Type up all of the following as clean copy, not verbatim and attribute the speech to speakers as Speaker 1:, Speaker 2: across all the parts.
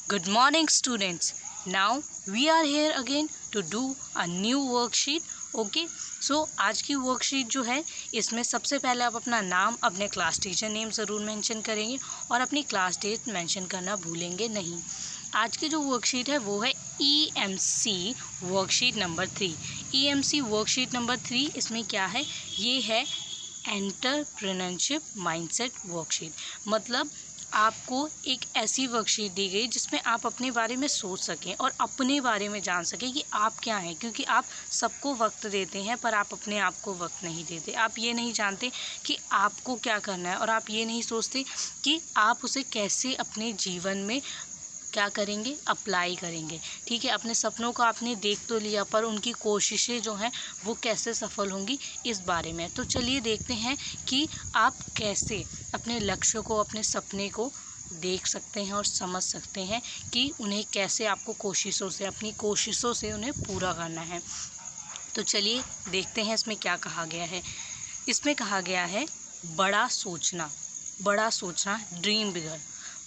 Speaker 1: Good morning students. Now we are here again to do a new worksheet. Okay so आज की worksheet जो है इसमें सबसे पहले आप अपना नाम, अपने क्लास टीचर नेम ज़रूर मेंशन करेंगे और अपनी क्लास डेट मेंशन करना भूलेंगे नहीं। आज की जो वर्कशीट है वो है EMC worksheet number 3। EMC worksheet number 3 इसमें क्या है, ये है एंटरप्रेन्योरशिप माइंडसेट वर्कशीट। मतलब आपको एक ऐसी वर्कशीट दी गई जिसमें आप अपने बारे में सोच सकें और अपने बारे में जान सकें कि आप क्या हैं, क्योंकि आप सबको वक्त देते हैं पर आप अपने आप को वक्त नहीं देते। आप ये नहीं जानते कि आपको क्या करना है और आप ये नहीं सोचते कि आप उसे कैसे अपने जीवन में क्या करेंगे, अप्लाई करेंगे। ठीक है, अपने सपनों को आपने देख तो लिया पर उनकी कोशिशें जो हैं वो कैसे सफल होंगी इस बारे में। तो चलिए देखते हैं कि आप कैसे अपने लक्ष्य को, अपने सपने को देख सकते हैं और समझ सकते हैं कि उन्हें कैसे आपको कोशिशों से, अपनी कोशिशों से उन्हें पूरा करना है। तो चलिए देखते हैं इसमें क्या कहा गया है। इसमें कहा गया है बड़ा सोचना, ड्रीम बिगर।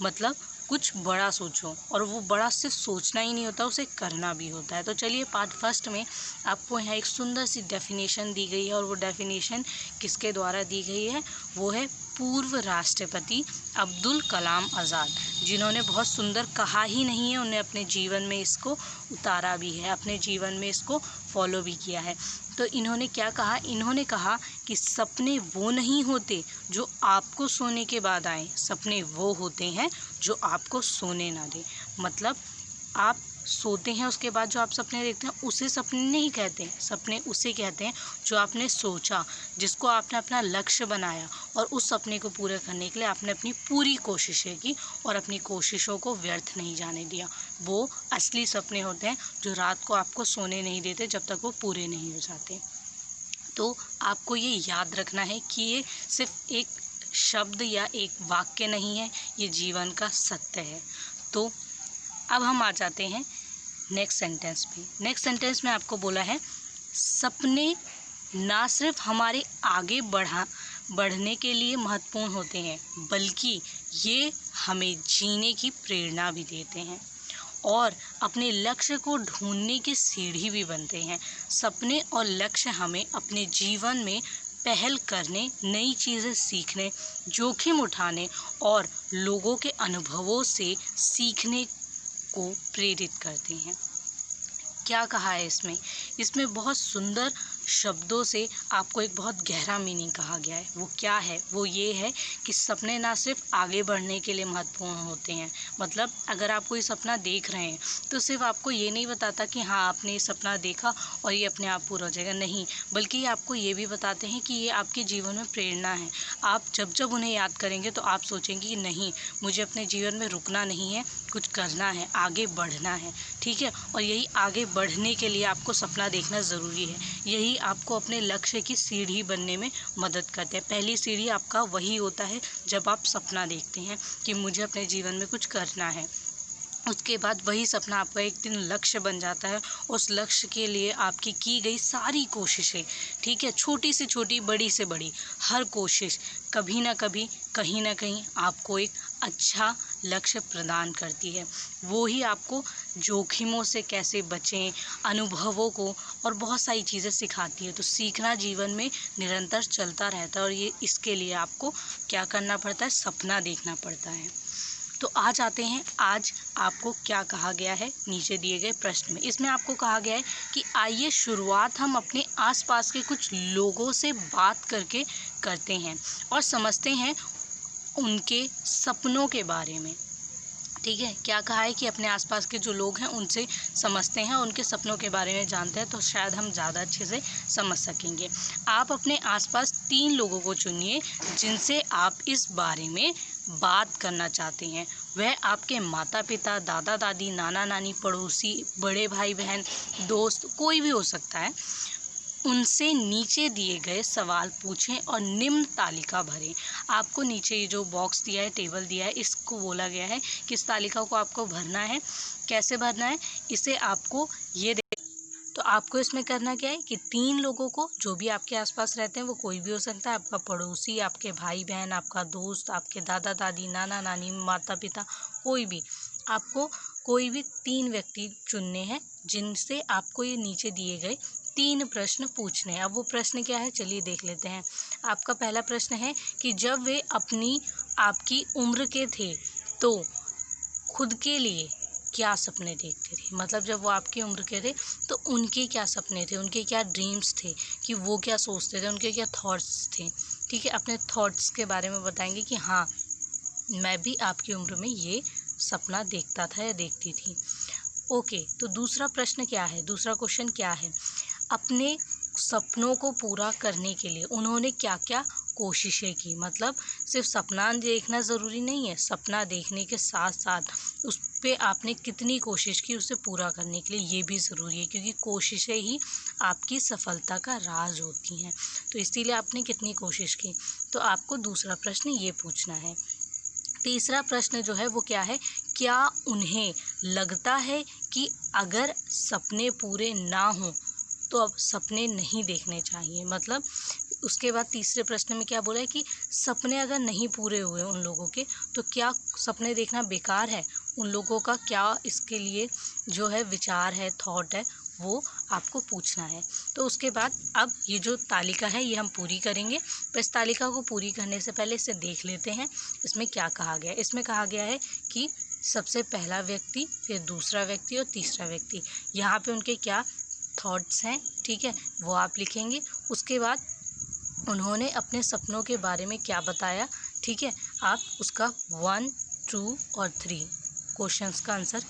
Speaker 1: मतलब कुछ बड़ा सोचो, और वो बड़ा सिर्फ सोचना ही नहीं होता, उसे करना भी होता है। तो चलिए पार्ट फर्स्ट में आपको यहाँ एक सुंदर सी डेफिनेशन दी गई है, और वो डेफिनेशन किसके द्वारा दी गई है, वो है पूर्व राष्ट्रपति अब्दुल कलाम आज़ाद, जिन्होंने बहुत सुंदर कहा ही नहीं है, उन्हें अपने जीवन में इसको उतारा भी है, अपने जीवन में इसको फॉलो भी किया है। तो इन्होंने क्या कहा, इन्होंने कहा कि सपने वो नहीं होते जो आपको सोने के बाद आए, सपने वो होते हैं जो आपको सोने ना दे। मतलब आप सोते हैं, उसके बाद जो आप सपने देखते हैं उसे सपने नहीं कहते, सपने उसे कहते हैं जो आपने सोचा, जिसको आपने अपना लक्ष्य बनाया और उस सपने को पूरा करने के लिए आपने अपनी पूरी कोशिशें की और अपनी कोशिशों को व्यर्थ नहीं जाने दिया। वो असली सपने होते हैं जो रात को आपको सोने नहीं देते जब तक वो पूरे नहीं हो जाते। तो आपको ये याद रखना है कि ये सिर्फ एक शब्द या एक वाक्य नहीं है, ये जीवन का सत्य है। तो अब हम आ जाते हैं नेक्स्ट सेंटेंस पे। नेक्स्ट सेंटेंस में आपको बोला है सपने ना सिर्फ हमारे आगे बढ़ने के लिए महत्वपूर्ण होते हैं, बल्कि ये हमें जीने की प्रेरणा भी देते हैं और अपने लक्ष्य को ढूंढने की सीढ़ी भी बनते हैं। सपने और लक्ष्य हमें अपने जीवन में पहल करने, नई चीज़ें सीखने, जोखिम उठाने और लोगों के अनुभवों से सीखने को प्रेरित करते हैं। क्या कहा है इसमें बहुत सुंदर शब्दों से आपको एक बहुत गहरा मीनिंग कहा गया है। वो क्या है, वो ये है कि सपने ना सिर्फ आगे बढ़ने के लिए महत्वपूर्ण होते हैं। मतलब अगर आप कोई सपना देख रहे हैं तो सिर्फ आपको ये नहीं बताता कि हाँ आपने ये सपना देखा और ये अपने आप पूरा हो जाएगा, नहीं, बल्कि ये आपको ये भी बताते हैं कि ये आपके जीवन में प्रेरणा है। आप जब जब उन्हें याद करेंगे तो आप सोचेंगे कि नहीं, मुझे अपने जीवन में रुकना नहीं है, कुछ करना है, आगे बढ़ना है। ठीक है, और यही आगे बढ़ने के लिए आपको सपना देखना ज़रूरी है। यही आपको अपने लक्ष्य की सीढ़ी बनने में मदद करते हैं। पहली सीढ़ी आपका वही होता है जब आप सपना देखते हैं कि मुझे अपने जीवन में कुछ करना है। उसके बाद वही सपना आपका एक दिन लक्ष्य बन जाता है। उस लक्ष्य के लिए आपकी की गई सारी कोशिशें, ठीक है, छोटी से छोटी, बड़ी से बड़ी, हर कोशिश कभी ना कभी, कहीं ना कहीं आपको एक अच्छा लक्ष्य प्रदान करती है। वो ही आपको जोखिमों से कैसे बचें, अनुभवों को और बहुत सारी चीज़ें सिखाती है। तो सीखना जीवन में निरंतर चलता रहता है और ये इसके लिए आपको क्या करना पड़ता है, सपना देखना पड़ता है। तो आ जाते हैं आज आपको क्या कहा गया है नीचे दिए गए प्रश्न में। इसमें आपको कहा गया है कि आइए शुरुआत हम अपने आसपास के कुछ लोगों से बात करके करते हैं और समझते हैं उनके सपनों के बारे में। ठीक है, क्या कहा है कि अपने आसपास के जो लोग हैं उनसे समझते हैं, उनके सपनों के बारे में जानते हैं, तो शायद हम ज़्यादा अच्छे से समझ सकेंगे। आप अपने आसपास 3 लोगों को चुनिए जिनसे आप इस बारे में बात करना चाहते हैं। वह आपके माता पिता, दादा दादी, नाना नानी, पड़ोसी, बड़े भाई बहन, दोस्त, कोई भी हो सकता है। उनसे नीचे दिए गए सवाल पूछें और निम्न तालिका भरें। आपको नीचे ये जो बॉक्स दिया है, टेबल दिया है, इसको बोला गया है कि इस तालिका को आपको भरना है। कैसे भरना है, इसे आपको ये तो आपको इसमें करना क्या है कि 3 लोगों को, जो भी आपके आसपास रहते हैं, वो कोई भी हो सकता है, आपका पड़ोसी, आपके भाई बहन, आपका दोस्त, आपके दादा दादी, नाना नानी, माता पिता, कोई भी, आपको कोई भी 3 व्यक्ति चुनने हैं जिनसे आपको ये नीचे दिए गए 3 प्रश्न पूछने हैं। अब वो प्रश्न क्या है, चलिए देख लेते हैं। आपका पहला प्रश्न है कि जब वे आपकी उम्र के थे तो खुद के लिए क्या सपने देखते थे। मतलब जब वो आपकी उम्र के थे तो उनके क्या सपने थे, उनके क्या ड्रीम्स थे, कि वो क्या सोचते थे, उनके क्या थॉट्स थे। ठीक है, अपने थॉट्स के बारे में बताएंगे कि हाँ, मैं भी आपकी उम्र में ये सपना देखता था या देखती थी। ओके, तो दूसरा प्रश्न क्या है, दूसरा क्वेश्चन क्या है, अपने सपनों को पूरा करने के लिए उन्होंने क्या क्या कोशिशें की। मतलब सिर्फ सपना देखना ज़रूरी नहीं है, सपना देखने के साथ साथ उस पे आपने कितनी कोशिश की उसे पूरा करने के लिए, ये भी ज़रूरी है, क्योंकि कोशिशें ही आपकी सफलता का राज होती हैं। तो इसीलिए आपने कितनी कोशिश की। तो आपको दूसरा प्रश्न ये पूछना है। तीसरा प्रश्न जो है वो क्या है, क्या उन्हें लगता है कि अगर सपने पूरे ना हों तो अब सपने नहीं देखने चाहिए। मतलब उसके बाद तीसरे प्रश्न में क्या बोला है कि सपने अगर नहीं पूरे हुए उन लोगों के तो क्या सपने देखना बेकार है। उन लोगों का क्या इसके लिए जो है विचार है, थॉट है, वो आपको पूछना है। तो उसके बाद अब ये जो तालिका है ये हम पूरी करेंगे। तो इस तालिका को पूरी करने से पहले इसे देख लेते हैं, इसमें क्या कहा गया है। इसमें कहा गया है कि सबसे पहला व्यक्ति, फिर दूसरा व्यक्ति और तीसरा व्यक्ति, यहाँ पे उनके क्या थॉट्स हैं, ठीक है, वो आप लिखेंगे। उसके बाद उन्होंने अपने सपनों के बारे में क्या बताया, ठीक है, आप उसका 1, 2 और 3 क्वेश्चंस का आंसर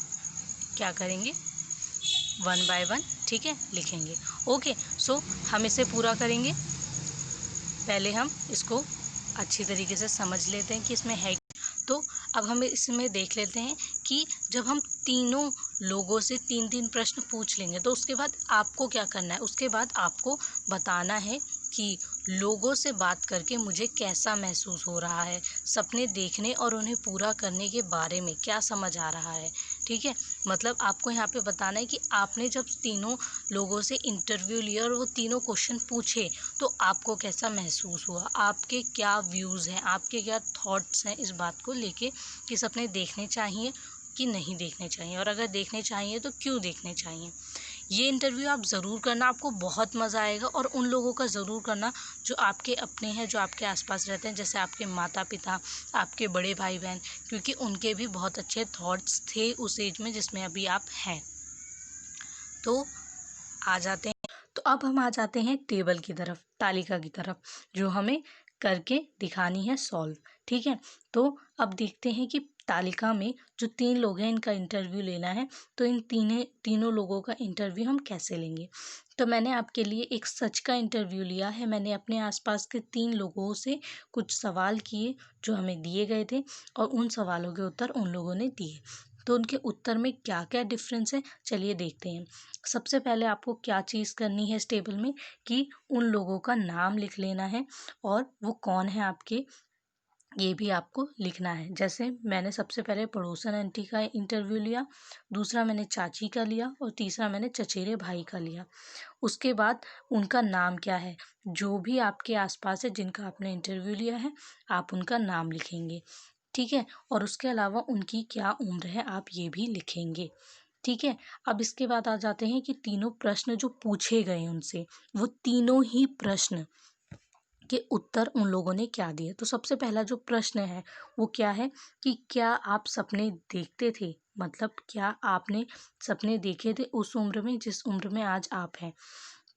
Speaker 1: क्या करेंगे, 1 बाय 1, ठीक है, लिखेंगे। ओके, सो हम इसे पूरा करेंगे। पहले हम इसको अच्छी तरीके से समझ लेते हैं कि इसमें है। तो अब हम इसमें देख लेते हैं कि जब हम तीनों लोगों से 3-3 प्रश्न पूछ लेंगे तो उसके बाद आपको क्या करना है, उसके बाद आपको बताना है कि लोगों से बात करके मुझे कैसा महसूस हो रहा है, सपने देखने और उन्हें पूरा करने के बारे में क्या समझ आ रहा है। ठीक है, मतलब आपको यहाँ पे बताना है कि आपने जब तीनों लोगों से इंटरव्यू लिया और वो तीनों क्वेश्चन पूछे तो आपको कैसा महसूस हुआ, आपके क्या व्यूज़ हैं, आपके क्या थॉट्स हैं इस बात को लेके कि सपने देखने चाहिए कि नहीं देखने चाहिए, और अगर देखने चाहिए तो क्यों देखने चाहिए। ये इंटरव्यू आप ज़रूर करना, आपको बहुत मज़ा आएगा। और उन लोगों का ज़रूर करना जो आपके अपने हैं, जो आपके आसपास रहते हैं, जैसे आपके माता पिता, आपके बड़े भाई बहन, क्योंकि उनके भी बहुत अच्छे थॉट्स थे उस एज में जिसमें अभी आप हैं। तो आ जाते हैं, तो अब हम आ जाते हैं टेबल की तरफ, तालिका की तरफ, जो हमें करके दिखानी है सॉल्व। ठीक है, तो अब देखते हैं कि तालिका में जो 3 लोग हैं इनका इंटरव्यू लेना है, तो इन तीनों लोगों का इंटरव्यू हम कैसे लेंगे। तो मैंने आपके लिए एक सच का इंटरव्यू लिया है। मैंने अपने आसपास के 3 लोगों से कुछ सवाल किए जो हमें दिए गए थे, और उन सवालों के उत्तर उन लोगों ने दिए। तो उनके उत्तर में क्या क्या डिफरेंस है, चलिए देखते हैं। सबसे पहले आपको क्या चीज़ करनी है इस टेबल में कि उन लोगों का नाम लिख लेना है, और वो कौन है आपके, ये भी आपको लिखना है। जैसे मैंने सबसे पहले पड़ोसन आंटी का इंटरव्यू लिया, दूसरा मैंने चाची का लिया, और तीसरा मैंने चचेरे भाई का लिया। उसके बाद उनका नाम क्या है, जो भी आपके आसपास है जिनका आपने इंटरव्यू लिया है, आप उनका नाम लिखेंगे। ठीक है, और उसके अलावा उनकी क्या उम्र है आप ये भी लिखेंगे। ठीक है, अब इसके बाद आ जाते हैं कि तीनों प्रश्न जो पूछे गए उनसे, वो तीनों ही प्रश्न के उत्तर उन लोगों ने क्या दिए। तो सबसे पहला जो प्रश्न है वो क्या है कि क्या आप सपने देखते थे, मतलब क्या आपने सपने देखे थे उस उम्र में जिस उम्र में आज आप हैं।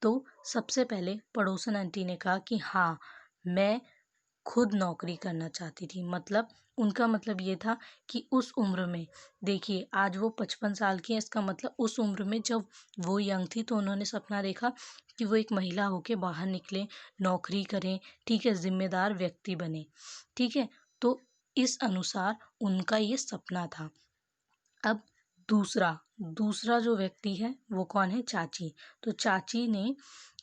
Speaker 1: तो सबसे पहले पड़ोसन आंटी ने कहा कि हाँ, मैं खुद नौकरी करना चाहती थी। मतलब उनका मतलब ये था कि उस उम्र में, देखिए आज वो 55 साल की हैं, इसका मतलब उस उम्र में जब वो यंग थी तो उन्होंने सपना देखा कि वो एक महिला होके बाहर निकलें, नौकरी करें, ठीक है, जिम्मेदार व्यक्ति बने। ठीक है, तो इस अनुसार उनका ये सपना था। अब दूसरा दूसरा जो व्यक्ति है वो कौन है, चाची। तो चाची ने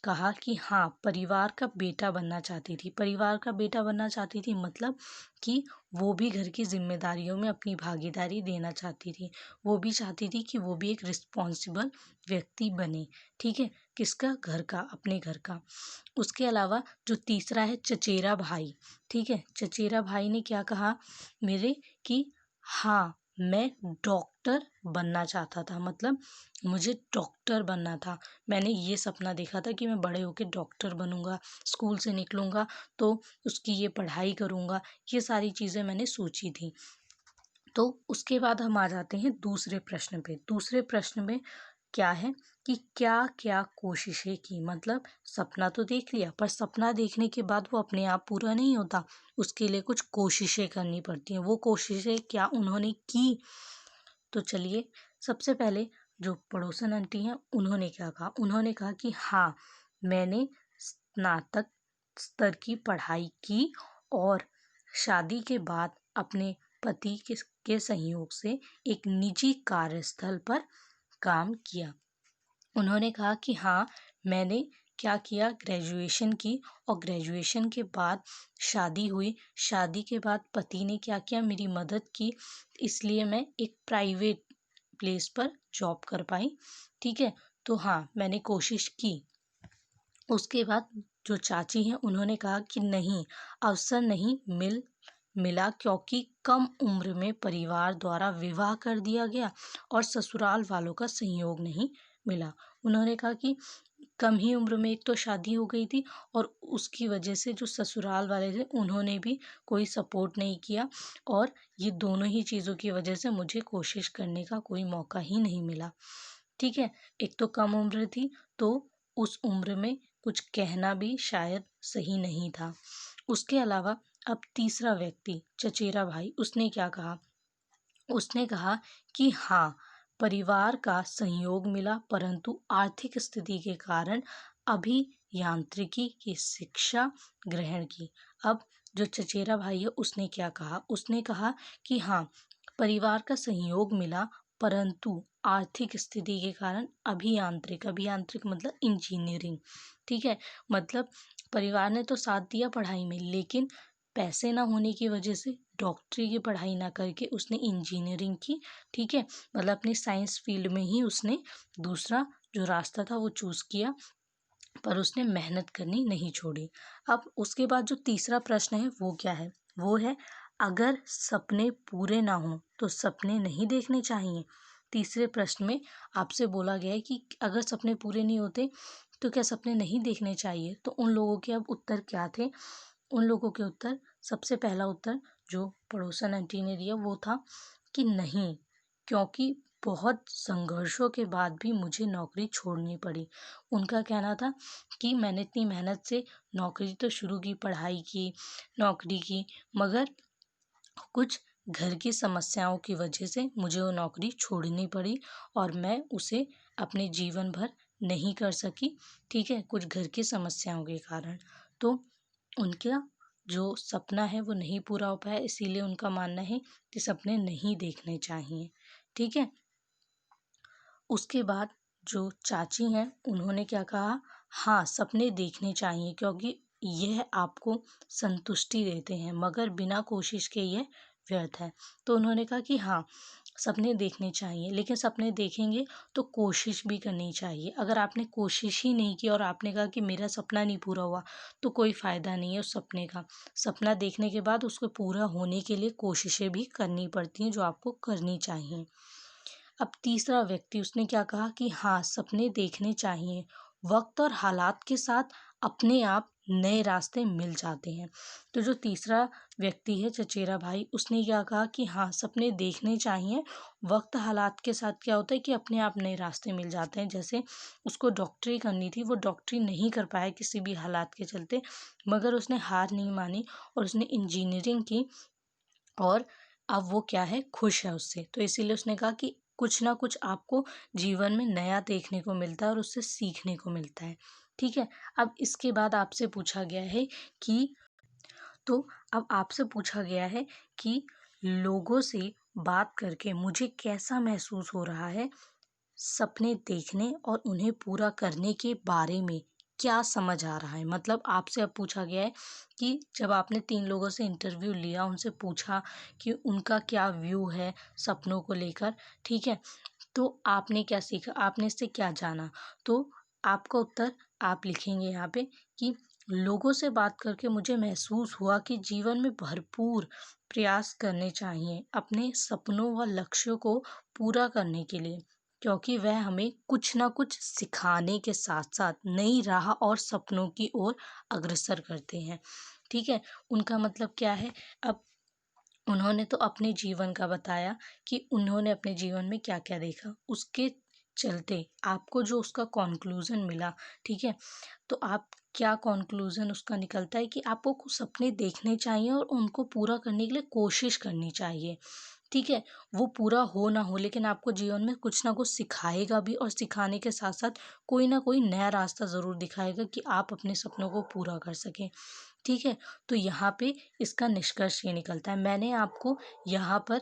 Speaker 1: कहा कि हाँ, परिवार का बेटा बनना चाहती थी। परिवार का बेटा बनना चाहती थी मतलब कि वो भी घर की जिम्मेदारियों में अपनी भागीदारी देना चाहती थी। वो भी चाहती थी कि वो भी एक रिस्पॉन्सिबल व्यक्ति बने। ठीक है, किसका, घर का, अपने घर का। उसके अलावा जो तीसरा है चचेरा भाई, ठीक है, चचेरा भाई ने क्या कहा मेरे कि हाँ, मैं डॉक्टर बनना चाहता था, मतलब मुझे डॉक्टर बनना था। मैंने ये सपना देखा था कि मैं बड़े होकर डॉक्टर बनूंगा, स्कूल से निकलूंगा तो उसकी ये पढ़ाई करूंगा, ये सारी चीज़ें मैंने सोची थी। तो उसके बाद हम आ जाते हैं दूसरे प्रश्न पे। दूसरे प्रश्न में क्या है कि क्या क्या कोशिशें की, मतलब सपना तो देख लिया, पर सपना देखने के बाद वो अपने आप पूरा नहीं होता, उसके लिए कुछ कोशिशें करनी पड़ती हैं। वो कोशिशें क्या उन्होंने की, तो चलिए सबसे पहले जो पड़ोसन आंटी हैं उन्होंने क्या कहा। उन्होंने कहा कि हाँ, मैंने स्नातक स्तर की पढ़ाई की और शादी के बाद अपने पति के सहयोग से एक निजी कार्यस्थल पर काम किया। उन्होंने कहा कि हाँ, मैंने क्या किया, ग्रेजुएशन की, और ग्रेजुएशन के बाद शादी हुई। शादी के बाद पति ने क्या किया, मेरी मदद की, इसलिए मैं एक प्राइवेट प्लेस पर जॉब कर पाई। ठीक है, तो हाँ, मैंने कोशिश की। उसके बाद जो चाची हैं उन्होंने कहा कि नहीं, अवसर नहीं मिला क्योंकि कम उम्र में परिवार द्वारा विवाह कर दिया गया और ससुराल वालों का सहयोग नहीं मिला। उन्होंने कहा कि कम ही उम्र में एक तो शादी हो गई थी और उसकी वजह से जो ससुराल वाले थे उन्होंने भी कोई सपोर्ट नहीं किया, और ये दोनों ही चीज़ों की वजह से मुझे कोशिश करने का कोई मौका ही नहीं मिला। ठीक है, एक तो कम उम्र थी, तो उस उम्र में कुछ कहना भी शायद सही नहीं था। उसके अलावा अब तीसरा व्यक्ति चचेरा भाई, उसने क्या कहा, उसने कहा कि हाँ, परिवार का सहयोग मिला परंतु आर्थिक स्थिति के कारण अभियांत्रिकी की शिक्षा ग्रहण की। अब जो चचेरा भाई है उसने क्या कहा, उसने कहा कि हाँ, परिवार का सहयोग मिला परंतु आर्थिक स्थिति के कारण अभियांत्रिक मतलब इंजीनियरिंग। ठीक है, मतलब परिवार ने तो साथ दिया पढ़ाई में, लेकिन पैसे ना होने की वजह से डॉक्टरी की पढ़ाई ना करके उसने इंजीनियरिंग की। ठीक है, मतलब अपनी साइंस फील्ड में ही उसने दूसरा जो रास्ता था वो चूज़ किया, पर उसने मेहनत करनी नहीं छोड़ी। अब उसके बाद जो तीसरा प्रश्न है वो क्या है, वो है अगर सपने पूरे ना हों तो सपने नहीं देखने चाहिए। तीसरे प्रश्न में आपसे बोला गया है कि अगर सपने पूरे नहीं होते तो क्या सपने नहीं देखने चाहिए। तो उन लोगों के अब उत्तर क्या थे, उन लोगों के उत्तर, सबसे पहला उत्तर जो पड़ोसन आंटी ने दिया वो था कि नहीं, क्योंकि बहुत संघर्षों के बाद भी मुझे नौकरी छोड़नी पड़ी। उनका कहना था कि मैंने इतनी मेहनत से नौकरी तो शुरू की, पढ़ाई की, नौकरी की, मगर कुछ घर की समस्याओं की वजह से मुझे वो नौकरी छोड़नी पड़ी और मैं उसे अपने जीवन भर नहीं कर सकी। ठीक है, कुछ घर की समस्याओं के कारण। तो उनका जो सपना है वो नहीं पूरा हो पाया, इसीलिए उनका मानना है कि सपने नहीं देखने चाहिए। ठीक है, उसके बाद जो चाची हैं उन्होंने क्या कहा, हाँ, सपने देखने चाहिए क्योंकि यह आपको संतुष्टि देते हैं, मगर बिना कोशिश के यह व्यर्थ है। तो उन्होंने कहा कि हाँ, सपने देखने चाहिए, लेकिन सपने देखेंगे तो कोशिश भी करनी चाहिए। अगर आपने कोशिश ही नहीं की और आपने कहा कि मेरा सपना नहीं पूरा हुआ, तो कोई फ़ायदा नहीं है उस सपने का। सपना देखने के बाद उसको पूरा होने के लिए कोशिशें भी करनी पड़ती हैं, जो आपको करनी चाहिए। अब तीसरा व्यक्ति उसने क्या कहा कि हाँ, सपने देखने चाहिए, वक्त और हालात के साथ अपने आप नए रास्ते मिल जाते हैं। तो जो तीसरा व्यक्ति है चचेरा भाई, उसने क्या कहा कि हाँ, सपने देखने चाहिए, वक्त हालात के साथ क्या होता है कि अपने आप नए रास्ते मिल जाते हैं। जैसे उसको डॉक्टरी करनी थी, वो डॉक्टरी नहीं कर पाया किसी भी हालात के चलते, मगर उसने हार नहीं मानी और उसने इंजीनियरिंग की, और अब वो क्या है, खुश है उससे। तो इसीलिए उसने कहा कि कुछ ना कुछ आपको जीवन में नया देखने को मिलता है और उससे सीखने को मिलता है। ठीक है, अब इसके बाद आपसे पूछा गया है कि तो अब आपसे पूछा गया है कि लोगों से बात करके मुझे कैसा महसूस हो रहा है, सपने देखने और उन्हें पूरा करने के बारे में क्या समझ आ रहा है। मतलब आपसे अब पूछा गया है कि जब आपने 3 लोगों से इंटरव्यू लिया, उनसे पूछा कि उनका क्या व्यू है सपनों को लेकर, ठीक है? तो आपने क्या सीखा, आपने इससे क्या जाना? तो आपका उत्तर आप लिखेंगे यहाँ पे कि लोगों से बात करके मुझे महसूस हुआ कि जीवन में भरपूर प्रयास करने चाहिए अपने सपनों व लक्ष्यों को पूरा करने के लिए, क्योंकि वह हमें कुछ ना कुछ सिखाने के साथ साथ नई राह और सपनों की ओर अग्रसर करते हैं। ठीक है, उनका मतलब क्या है? अब उन्होंने तो अपने जीवन का बताया कि उन्होंने अपने जीवन में क्या-क्या देखा। उसके चलते आपको जो उसका कॉन्क्लूज़न मिला, ठीक है? तो आप क्या कॉन्क्लूज़न उसका निकलता है कि आपको कुछ सपने देखने चाहिए और उनको पूरा करने के लिए कोशिश करनी चाहिए। ठीक है? वो पूरा हो ना हो, लेकिन आपको जीवन में कुछ ना कुछ सिखाएगा भी, और सिखाने के साथ-साथ कोई ना कोई नया रास्ता ज़रूर दिखाएगा कि आप अपने सपनों को पूरा कर सकें। ठीक है? तो यहाँ पे इसका निष्कर्ष ये निकलता है। मैंने आपको यहाँ पर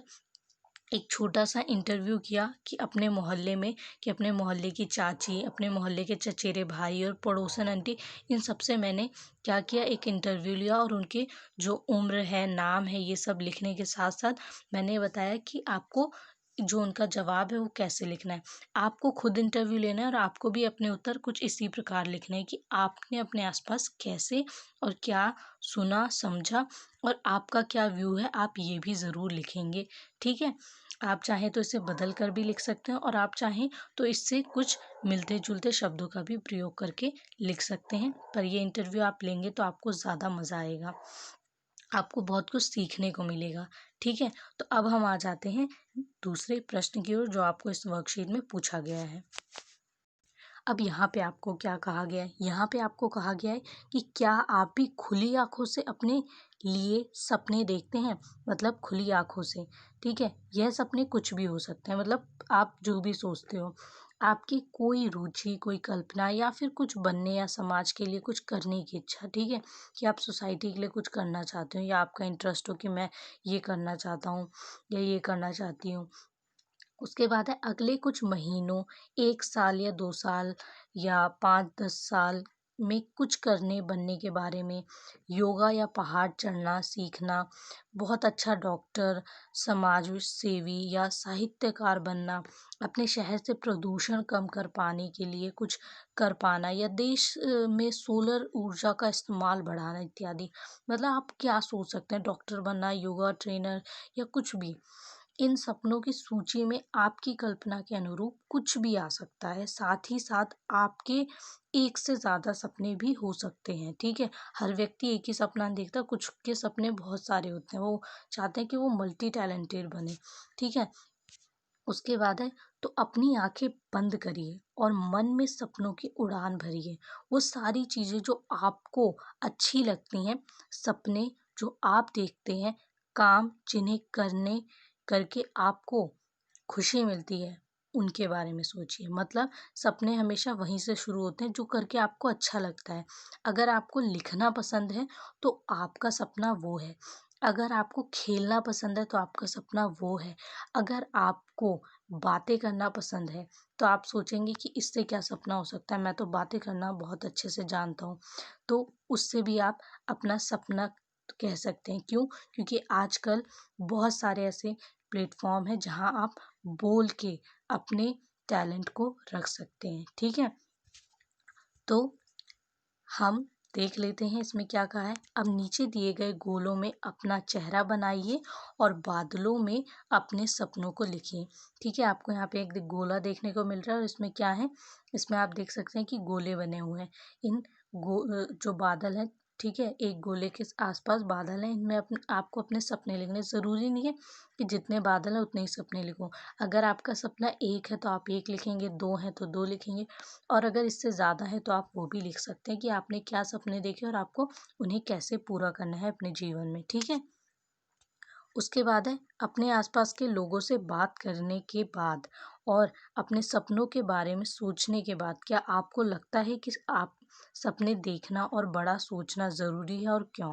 Speaker 1: एक छोटा-सा इंटरव्यू किया कि अपने मोहल्ले में, कि अपने मोहल्ले की चाची, अपने मोहल्ले के चचेरे भाई और पड़ोसन आंटी, इन सब से मैंने क्या किया, एक इंटरव्यू लिया और उनके जो उम्र है, नाम है, ये सब लिखने के साथ-साथ मैंने बताया कि आपको जो उनका जवाब है वो कैसे लिखना है। आपको खुद इंटरव्यू लेना है और आपको भी अपने उत्तर कुछ इसी प्रकार लिखने हैं कि आपने अपने आस-पास कैसे और क्या सुना, समझा और आपका क्या व्यू है, आप ये भी ज़रूर लिखेंगे। ठीक है? आप चाहें तो इसे बदल कर भी लिख सकते हैं और आप चाहें तो इससे कुछ मिलते-जुलते शब्दों का भी प्रयोग करके लिख सकते हैं। पर ये इंटरव्यू आप लेंगे तो आपको ज़्यादा मज़ा आएगा। आपको बहुत कुछ सीखने को मिलेगा। ठीक है? तो अब हम आ जाते हैं दूसरे प्रश्न की ओर जो आपको इस वर्कशीट में पूछा गया है। अब यहाँ पे आपको क्या कहा गया है? यहाँ पे आपको कहा गया है कि क्या आप भी खुली आँखों से अपने लिए सपने देखते हैं? मतलब खुली आँखों से, ठीक है? यह सपने कुछ भी हो सकते हैं, मतलब आप जो भी सोचते हो। आपकी कोई रुचि, कोई कल्पना या फिर कुछ बनने या समाज के लिए कुछ करने की इच्छा, ठीक है? कि आप सोसाइटी के लिए कुछ करना चाहते हो या आपका इंटरेस्ट हो कि मैं ये करना चाहता हूँ या ये करना चाहती हूँ। उसके बाद है अगले कुछ महीनों, 1 साल या 2 साल या 5-10 साल में कुछ करने बनने के बारे में, योगा या पहाड़ चढ़ना सीखना, बहुत अच्छा डॉक्टर, समाज सेवी या साहित्यकार बनना, अपने शहर से प्रदूषण कम कर पाने के लिए कुछ कर पाना या देश में सोलर ऊर्जा का इस्तेमाल बढ़ाना इत्यादि। मतलब आप क्या सोच सकते हैं, डॉक्टर बनना, योगा ट्रेनर या कुछ भी। इन सपनों की सूची में आपकी कल्पना के अनुरूप कुछ भी आ सकता है। साथ ही साथ आपके एक से ज़्यादा सपने भी हो सकते हैं, ठीक है? हर व्यक्ति एक ही सपना नहीं देखता, कुछ के सपने बहुत सारे होते हैं। वो चाहते हैं कि वो मल्टी टैलेंटेड बने, ठीक है? उसके बाद है तो अपनी आँखें बंद करिए और मन में सपनों की उड़ान भरिए। वो सारी चीज़ें जो आपको अच्छी लगती हैं, सपने जो आप देखते हैं, काम जिन्हें करके आपको खुशी मिलती है, उनके बारे में सोचिए। मतलब सपने हमेशा वहीं से शुरू होते हैं जो करके आपको अच्छा लगता है। अगर आपको लिखना पसंद है, तो आपका सपना वो है। अगर आपको खेलना पसंद है, तो आपका सपना वो है। अगर आपको बातें करना पसंद है, तो आप सोचेंगे कि इससे क्या सपना हो सकता है, मैं तो बातें करना बहुत अच्छे से जानता हूँ। तो उससे भी आप अपना सपना कह सकते हैं। क्यों? क्योंकि आजकल बहुत सारे ऐसे प्लेटफ़ॉर्म हैं जहाँ आप बोल के अपने टैलेंट को रख सकते हैं, ठीक है? तो हम देख लेते हैं इसमें क्या कहा है। अब नीचे दिए गए गोलों में अपना चेहरा बनाइए और बादलों में अपने सपनों को लिखिए। ठीक है, आपको यहाँ पे एक गोला देखने को मिल रहा है और इसमें क्या है, इसमें आप देख सकते हैं कि गोले बने हुए हैं। इन जो बादल हैं, ठीक है, एक गोले के आसपास बादल हैं, इनमें आपको अपने सपने लिखने। ज़रूरी नहीं है कि जितने बादल हैं उतने ही सपने लिखो। अगर आपका सपना 1 है तो आप 1 लिखेंगे, 2 है तो 2 लिखेंगे और अगर इससे ज़्यादा है तो आप वो भी लिख सकते हैं कि आपने क्या सपने देखे और आपको उन्हें कैसे पूरा करना है अपने जीवन में, ठीक है? उसके बाद है अपने आसपास के लोगों से बात करने के बाद और अपने सपनों के बारे में सोचने के बाद क्या आपको लगता है कि आप सपने देखना और बड़ा सोचना ज़रूरी है और क्यों?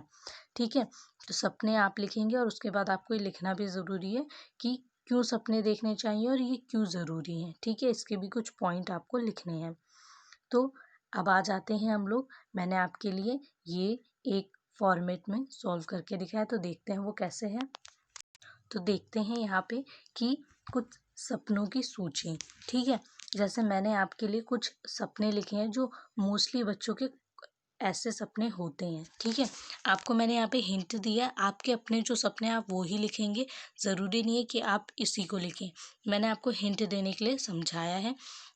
Speaker 1: ठीक है? तो सपने आप लिखेंगे और उसके बाद आपको ये लिखना भी ज़रूरी है कि क्यों सपने देखने चाहिए और ये क्यों ज़रूरी हैं, ठीक है? इसके भी कुछ पॉइंट आपको लिखने हैं। तो अब आ जाते हैं हम लोग, मैंने आपके लिए ये एक फॉर्मेट में सॉल्व करके दिखाया, तो देखते हैं वो कैसे है। तो देखते हैं यहाँ पे कि कुछ सपनों की सूची, ठीक है? जैसे मैंने आपके लिए कुछ सपने लिखे हैं जो मोस्टली बच्चों के ऐसे सपने होते हैं। ठीक है, आपको मैंने यहाँ पे हिंट दिया, आपके अपने जो सपने हैं आप वो ही लिखेंगे, ज़रूरी नहीं है कि आप इसी को लिखें। मैंने आपको हिंट देने के लिए समझाया है।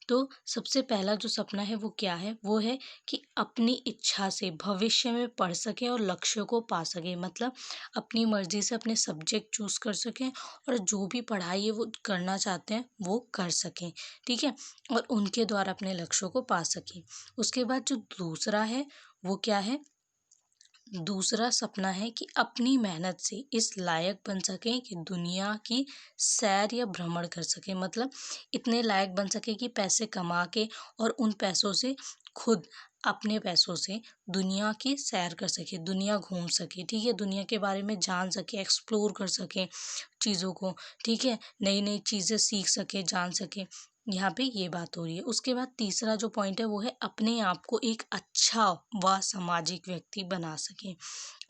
Speaker 1: तो सबसे पहला जो सपना है वो क्या है, वो है कि अपनी इच्छा से भविष्य में पढ़ सकें और लक्ष्य को पा सकें, मतलब अपनी मर्जी से अपने सब्जेक्ट चूज़ कर सकें और जो भी पढ़ाई है वो करना चाहते हैं वो कर सकें। ठीक है, और उनके द्वारा अपने लक्ष्यों को पा सकें। उसके बाद जो दूसरा है वो क्या है, दूसरा सपना है कि अपनी मेहनत से इस लायक बन सकें कि दुनिया की सैर या भ्रमण कर सकें, मतलब इतने लायक बन सके कि पैसे कमा के और उन पैसों से खुद अपने पैसों से दुनिया की सैर कर सके, दुनिया घूम सके। ठीक है, दुनिया के बारे में जान सके, एक्सप्लोर कर सके चीज़ों को। ठीक है, नई नई चीज़ें सीख सके, जान सके। यहाँ पे ये बात हो रही है। उसके बाद तीसरा जो पॉइंट है वो है अपने आप को एक अच्छा व सामाजिक व्यक्ति बना सके।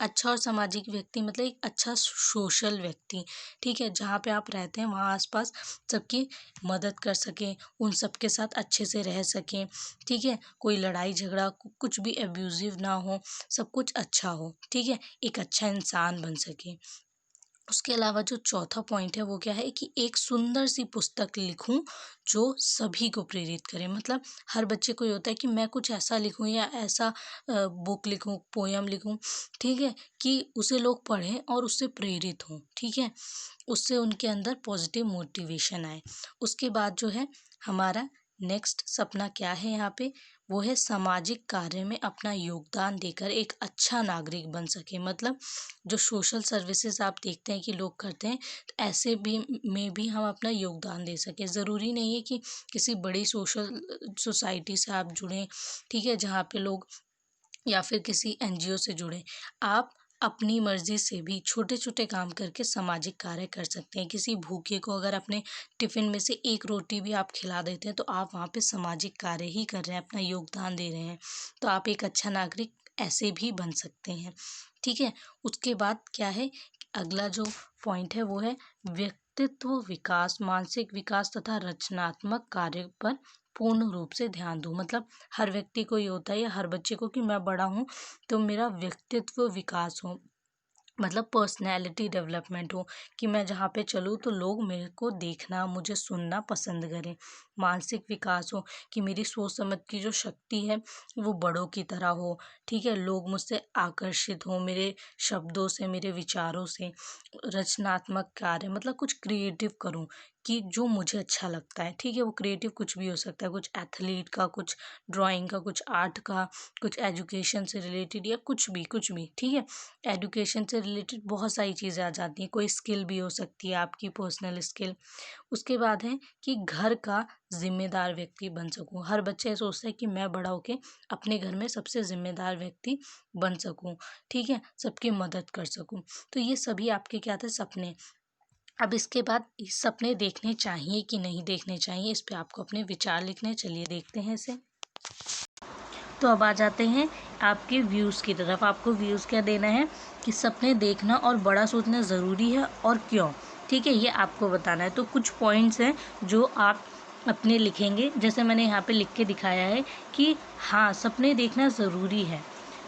Speaker 1: अच्छा और सामाजिक व्यक्ति मतलब एक अच्छा सोशल व्यक्ति। ठीक है, जहाँ पे आप रहते हैं वहाँ आसपास सबकी मदद कर सकें, उन सबके साथ अच्छे से रह सकें। ठीक है, कोई लड़ाई झगड़ा कुछ भी एब्यूजिव ना हो, सब कुछ अच्छा हो। ठीक है, एक अच्छा इंसान बन सके। उसके अलावा जो चौथा पॉइंट है वो क्या है कि एक सुंदर सी पुस्तक लिखूं जो सभी को प्रेरित करे, मतलब हर बच्चे को ये होता है कि मैं कुछ ऐसा लिखूं या ऐसा बुक लिखूं, पोयम लिखूं। ठीक है, कि उसे लोग पढ़ें और उससे प्रेरित हों। ठीक है, उससे उनके अंदर पॉजिटिव मोटिवेशन आए। उसके बाद जो है हमारा नेक्स्ट सपना क्या है यहाँ पे, वो है सामाजिक कार्य में अपना योगदान देकर एक अच्छा नागरिक बन सके, मतलब जो सोशल सर्विसेज आप देखते हैं कि लोग करते हैं, तो ऐसे भी में भी हम अपना योगदान दे सकें। ज़रूरी नहीं है कि किसी बड़ी सोशल सोसाइटी से आप जुड़ें। ठीक है, जहाँ पे लोग या फिर किसी एनजीओ से जुड़ें। आप अपनी मर्जी से भी छोटे छोटे काम करके सामाजिक कार्य कर सकते हैं। किसी भूखे को अगर अपने टिफ़िन में से एक रोटी भी आप खिला देते हैं तो आप वहाँ पे सामाजिक कार्य ही कर रहे हैं, अपना योगदान दे रहे हैं। तो आप एक अच्छा नागरिक ऐसे भी बन सकते हैं। ठीक है, उसके बाद क्या है, अगला जो पॉइंट है वो है व्यक्तित्व विकास, मानसिक विकास तथा रचनात्मक कार्य पर पूर्ण रूप से ध्यान दूँ, मतलब हर व्यक्ति को ये होता है या हर बच्चे को कि मैं बड़ा हूँ तो मेरा व्यक्तित्व विकास हो, मतलब पर्सनैलिटी डेवलपमेंट हो, कि मैं जहाँ पे चलूँ तो लोग मेरे को देखना, मुझे सुनना पसंद करें। मानसिक विकास हो कि मेरी सोच समझ की जो शक्ति है वो बड़ों की तरह हो। ठीक है, लोग मुझसे आकर्षित हो मेरे शब्दों से, मेरे विचारों से। रचनात्मक कार्य मतलब कुछ क्रिएटिव करूँ कि जो मुझे अच्छा लगता है। ठीक है, वो क्रिएटिव कुछ भी हो सकता है, कुछ एथलीट का, कुछ ड्राइंग का, कुछ आर्ट का, कुछ एजुकेशन से रिलेटेड या कुछ भी कुछ भी। ठीक है, एजुकेशन से रिलेटेड बहुत सारी चीज़ें आ जाती हैं, कोई स्किल भी हो सकती है आपकी पर्सनल स्किल। उसके बाद है कि घर का जिम्मेदार व्यक्ति बन सकूं। हर बच्चा ये सोचता है कि मैं बड़ा होके अपने घर में सबसे जिम्मेदार व्यक्ति बन सकूं। ठीक है, सबकी मदद कर सकूं। तो ये सभी आपके क्या थे, सपने। अब इसके बाद इस सपने देखने चाहिए कि नहीं देखने चाहिए, इस पे आपको अपने विचार लिखने। चलिए देखते हैं इसे। तो अब आ जाते हैं आपके व्यूज़ की तरफ। आपको व्यूज़ क्या देना है कि सपने देखना और बड़ा सोचना ज़रूरी है और क्यों। ठीक है, ये आपको बताना है। तो कुछ पॉइंट्स हैं जो आप अपने लिखेंगे, जैसे मैंने यहाँ पे लिख के दिखाया है कि हाँ, सपने देखना ज़रूरी है,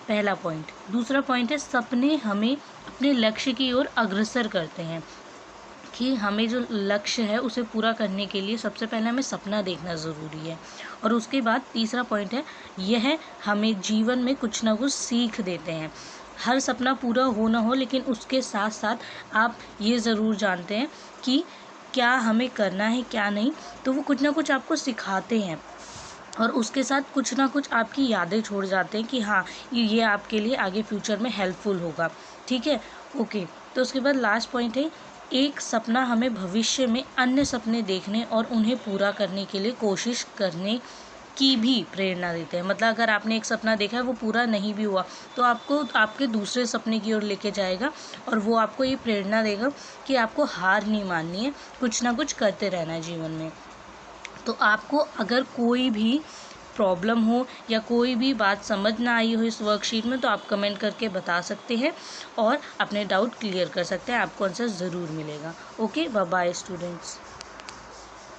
Speaker 1: पहला पॉइंट। दूसरा पॉइंट है सपने हमें अपने लक्ष्य की ओर अग्रसर करते हैं, कि हमें जो लक्ष्य है उसे पूरा करने के लिए सबसे पहले हमें सपना देखना ज़रूरी है। और उसके बाद तीसरा पॉइंट है यह हमें जीवन में कुछ ना कुछ सीख देते हैं। हर सपना पूरा हो ना हो, लेकिन उसके साथ साथ आप ये ज़रूर जानते हैं कि क्या हमें करना है क्या नहीं, तो वो कुछ ना कुछ आपको सिखाते हैं और उसके साथ कुछ ना कुछ आपकी यादें छोड़ जाते हैं कि हाँ, ये आपके लिए आगे फ्यूचर में हेल्पफुल होगा। ठीक है, ओके। तो उसके बाद लास्ट पॉइंट है एक सपना हमें भविष्य में अन्य सपने देखने और उन्हें पूरा करने के लिए कोशिश करने की भी प्रेरणा देते हैं। मतलब अगर आपने एक सपना देखा है वो पूरा नहीं भी हुआ तो आपको आपके दूसरे सपने की ओर लेके जाएगा और वो आपको ये प्रेरणा देगा कि आपको हार नहीं माननी है, कुछ ना कुछ करते रहना है जीवन में। तो आपको अगर कोई भी प्रॉब्लम हो या कोई भी बात समझ ना आई हो इस वर्कशीट में तो आप कमेंट करके बता सकते हैं और अपने डाउट क्लियर कर सकते हैं, आपको आंसर ज़रूर मिलेगा। Okay, bye bye students.